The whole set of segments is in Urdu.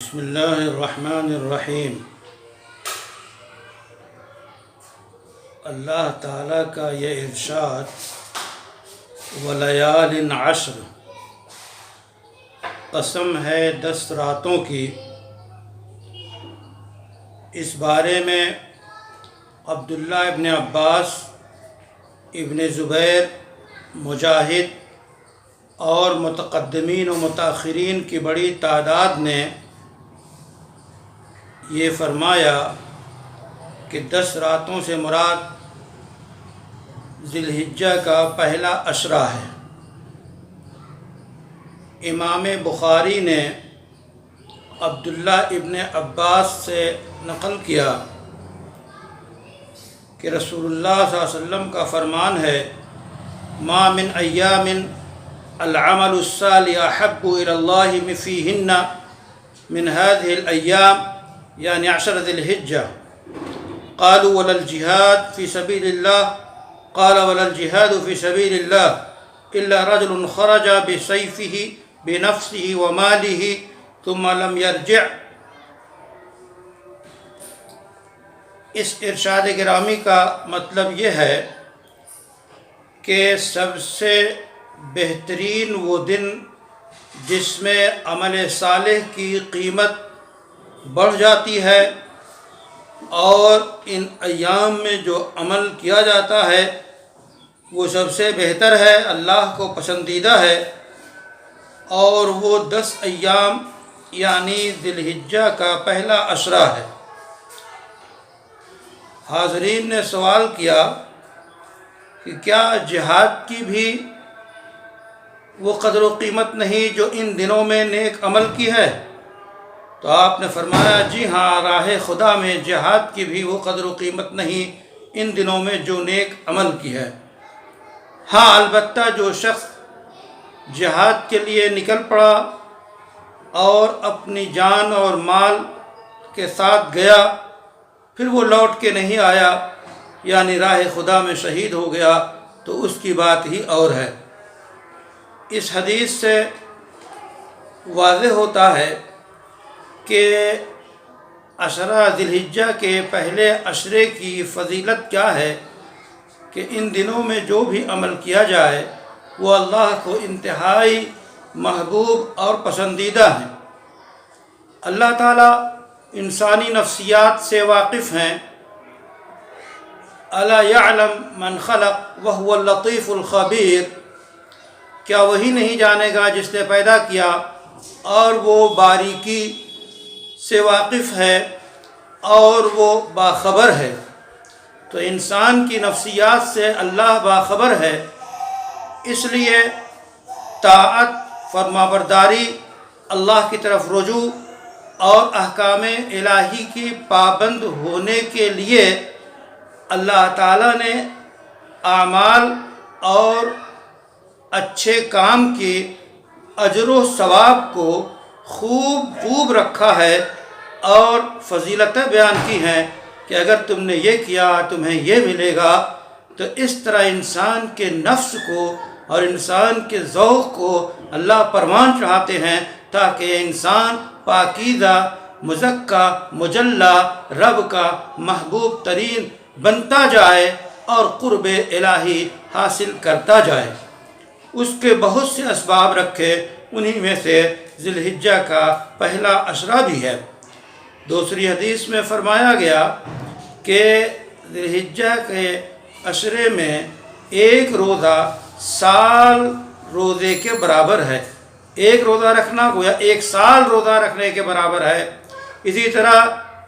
بسم اللہ الرحمن الرحیم۔ اللہ تعالیٰ کا یہ ارشاد وَلَيَالٍ عَشْرٍ، قسم ہے 10 راتوں کی۔ اس بارے میں عبداللہ ابن عباس، ابن زبیر، مجاہد اور متقدمین و متاخرین کی بڑی تعداد نے یہ فرمایا کہ 10 راتوں سے مراد ذی الحجہ کا پہلا عشرہ ہے۔ امام بخاری نے عبداللہ ابن عباس سے نقل کیا کہ رسول اللہ صلی اللہ علیہ وسلم کا فرمان ہے ما من ایام العمل الصالح احب الی اللہ فیہن من هذه الایام یعنی 10 ذی الحجہ۔ قالوا ولا الجہاد فی سبیل اللہ قال ولا الجہاد فی سبیل اللہ الا رجل خرج بسیفہ بنفسہ ومالہ ثم لم یرجع۔ اس ارشاد گرامی کا مطلب یہ ہے کہ سب سے بہترین وہ دن جس میں عمل صالح کی قیمت بڑھ جاتی ہے، اور ان ایام میں جو عمل کیا جاتا ہے وہ سب سے بہتر ہے، اللہ کو پسندیدہ ہے، اور وہ 10 ایام یعنی ذی الحجہ کا پہلا عشرہ ہے۔ حاضرین نے سوال کیا کہ کیا جہاد کی بھی وہ قدر و قیمت نہیں جو ان دنوں میں نیک عمل کی ہے؟ تو آپ نے فرمایا جی ہاں، راہ خدا میں جہاد کی بھی وہ قدر و قیمت نہیں ان دنوں میں جو نیک عمل کی ہے۔ ہاں البتہ جو شخص جہاد کے لیے نکل پڑا اور اپنی جان اور مال کے ساتھ گیا، پھر وہ لوٹ کے نہیں آیا، یعنی راہ خدا میں شہید ہو گیا، تو اس کی بات ہی اور ہے۔ اس حدیث سے واضح ہوتا ہے کہ عشرہ ذی الحجہ کے پہلے عشرے کی فضیلت کیا ہے کہ ان دنوں میں جو بھی عمل کیا جائے وہ اللہ کو انتہائی محبوب اور پسندیدہ ہیں۔ اللہ تعالیٰ انسانی نفسیات سے واقف ہیں۔ الا یعلم من خلق وهو اللطیف الخبیر، کیا وہی نہیں جانے گا جس نے پیدا کیا اور وہ باریکی سے واقف ہے اور وہ باخبر ہے؟ تو انسان کی نفسیات سے اللہ باخبر ہے، اس لیے طاعت، فرمانبرداری، اللہ کی طرف رجوع اور احکام الہی کی پابند ہونے کے لیے اللہ تعالیٰ نے اعمال اور اچھے کام کی اجر و ثواب کو خوب رکھا ہے اور فضیلتیں بیان کی ہیں کہ اگر تم نے یہ کیا تمہیں یہ ملے گا۔ تو اس طرح انسان کے نفس کو اور انسان کے ذوق کو اللہ پروان چڑھاتے ہیں تاکہ انسان پاکیزہ، مزکہ، مجلہ، رب کا محبوب ترین بنتا جائے اور قرب الہی حاصل کرتا جائے۔ اس کے بہت سے اسباب رکھے، انہی میں سے ذی الحجہ کا پہلا عشرہ بھی ہے۔ دوسری حدیث میں فرمایا گیا کہ ذی الحجہ کے عشرے میں ایک روزہ سال روزے کے برابر ہے۔ ایک روزہ رکھنا گویا 1 سال روزہ رکھنے کے برابر ہے۔ اسی طرح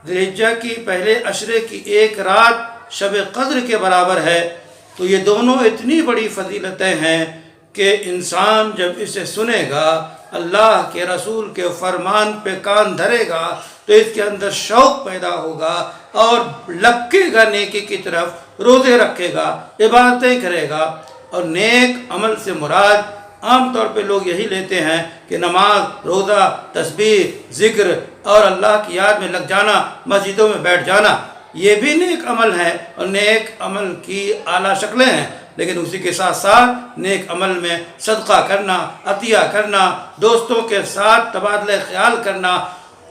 ذی الحجہ کی پہلے عشرے کی ایک رات شب قدر کے برابر ہے۔ تو یہ دونوں اتنی بڑی فضیلتیں ہیں کہ انسان جب اسے سنے گا، اللہ کے رسول کے فرمان پہ کان دھرے گا، تو اس کے اندر شوق پیدا ہوگا اور لپکے گا نیکی کی طرف، روزے رکھے گا، عبادتیں کرے گا۔ اور نیک عمل سے مراد عام طور پہ لوگ یہی لیتے ہیں کہ نماز، روزہ، تسبیح، ذکر اور اللہ کی یاد میں لگ جانا، مسجدوں میں بیٹھ جانا، یہ بھی نیک عمل ہے اور نیک عمل کی اعلیٰ شکلیں ہیں۔ لیکن اسی کے ساتھ ساتھ نیک عمل میں صدقہ کرنا، عطیہ کرنا، دوستوں کے ساتھ تبادلہ خیال کرنا،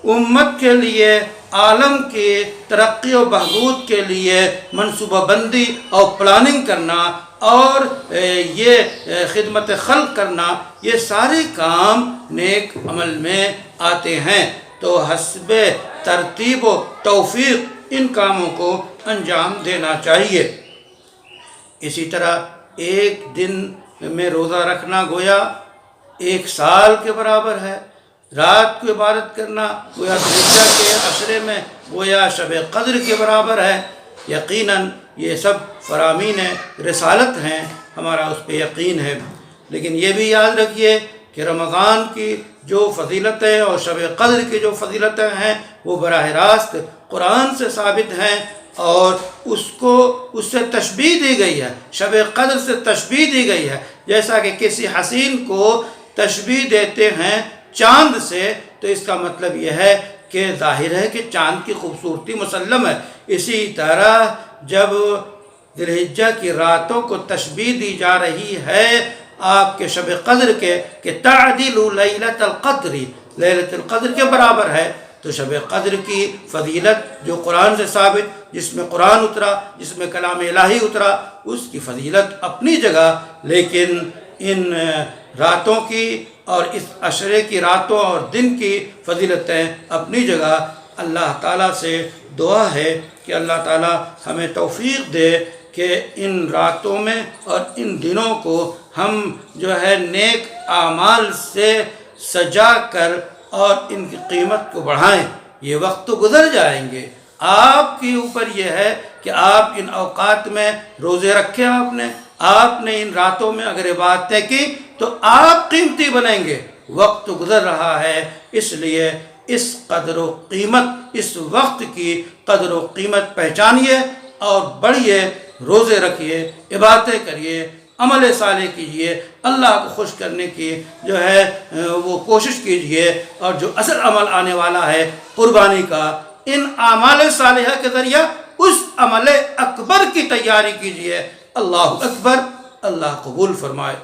امت کے لیے، عالم کی ترقی و بہبود کے لیے منصوبہ بندی اور پلاننگ کرنا اور یہ خدمت خلق کرنا، یہ سارے کام نیک عمل میں آتے ہیں۔ تو حسب ترتیب و توفیق ان کاموں کو انجام دینا چاہیے۔ اسی طرح ایک دن میں روزہ رکھنا گویا 1 سال کے برابر ہے۔ رات کو عبادت کرنا گویا ذوالحجہ کے عشرے میں گویا شب قدر کے برابر ہے۔ یقیناً یہ سب فرامین رسالت ہیں، ہمارا اس پہ یقین ہے۔ لیکن یہ بھی یاد رکھیے کہ رمضان کی جو فضیلتیں اور شب قدر کی جو فضیلتیں ہیں وہ براہ راست قرآن سے ثابت ہیں، اور اس سے تشبیہ دی گئی ہے، شب قدر سے تشبیہ دی گئی ہے۔ جیسا کہ کسی حسین کو تشبیہ دیتے ہیں چاند سے، تو اس کا مطلب یہ ہے کہ ظاہر ہے کہ چاند کی خوبصورتی مسلم ہے۔ اسی طرح جب ذوالحجہ کی راتوں کو تشبیہ دی جا رہی ہے آپ کے شب قدر کے کہ تعدل لیلۃ القدر، لیلۃ القدر کے برابر ہے، تو شب قدر کی فضیلت جو قرآن سے ثابت، جس میں قرآن اترا، جس میں کلام الہی اترا، اس کی فضیلت اپنی جگہ، لیکن ان راتوں کی اور اس عشرے کی راتوں اور دن کی فضیلتیں اپنی جگہ۔ اللہ تعالیٰ سے دعا ہے کہ اللہ تعالیٰ ہمیں توفیق دے کہ ان راتوں میں اور ان دنوں کو ہم جو ہے نیک اعمال سے سجا کر اور ان کی قیمت کو بڑھائیں۔ یہ وقت تو گزر جائیں گے، آپ کے اوپر یہ ہے کہ آپ ان اوقات میں روزے رکھے، آپ نے ان راتوں میں اگر عبادتیں کی تو آپ قیمتی بنیں گے۔ وقت تو گزر رہا ہے، اس لیے اس قدر و قیمت، اس وقت کی قدر و قیمت پہچانیے اور بڑھیے، روزے رکھیے، عبادتیں کریے، عمل صالح کیجئے، اللہ کو خوش کرنے کی جو ہے وہ کوشش کیجئے، اور جو اصل عمل آنے والا ہے قربانی کا، ان اعمال صالحہ کے ذریعہ اس عمل اکبر کی تیاری کیجئے۔ اللہ اکبر، اللہ قبول فرمائے۔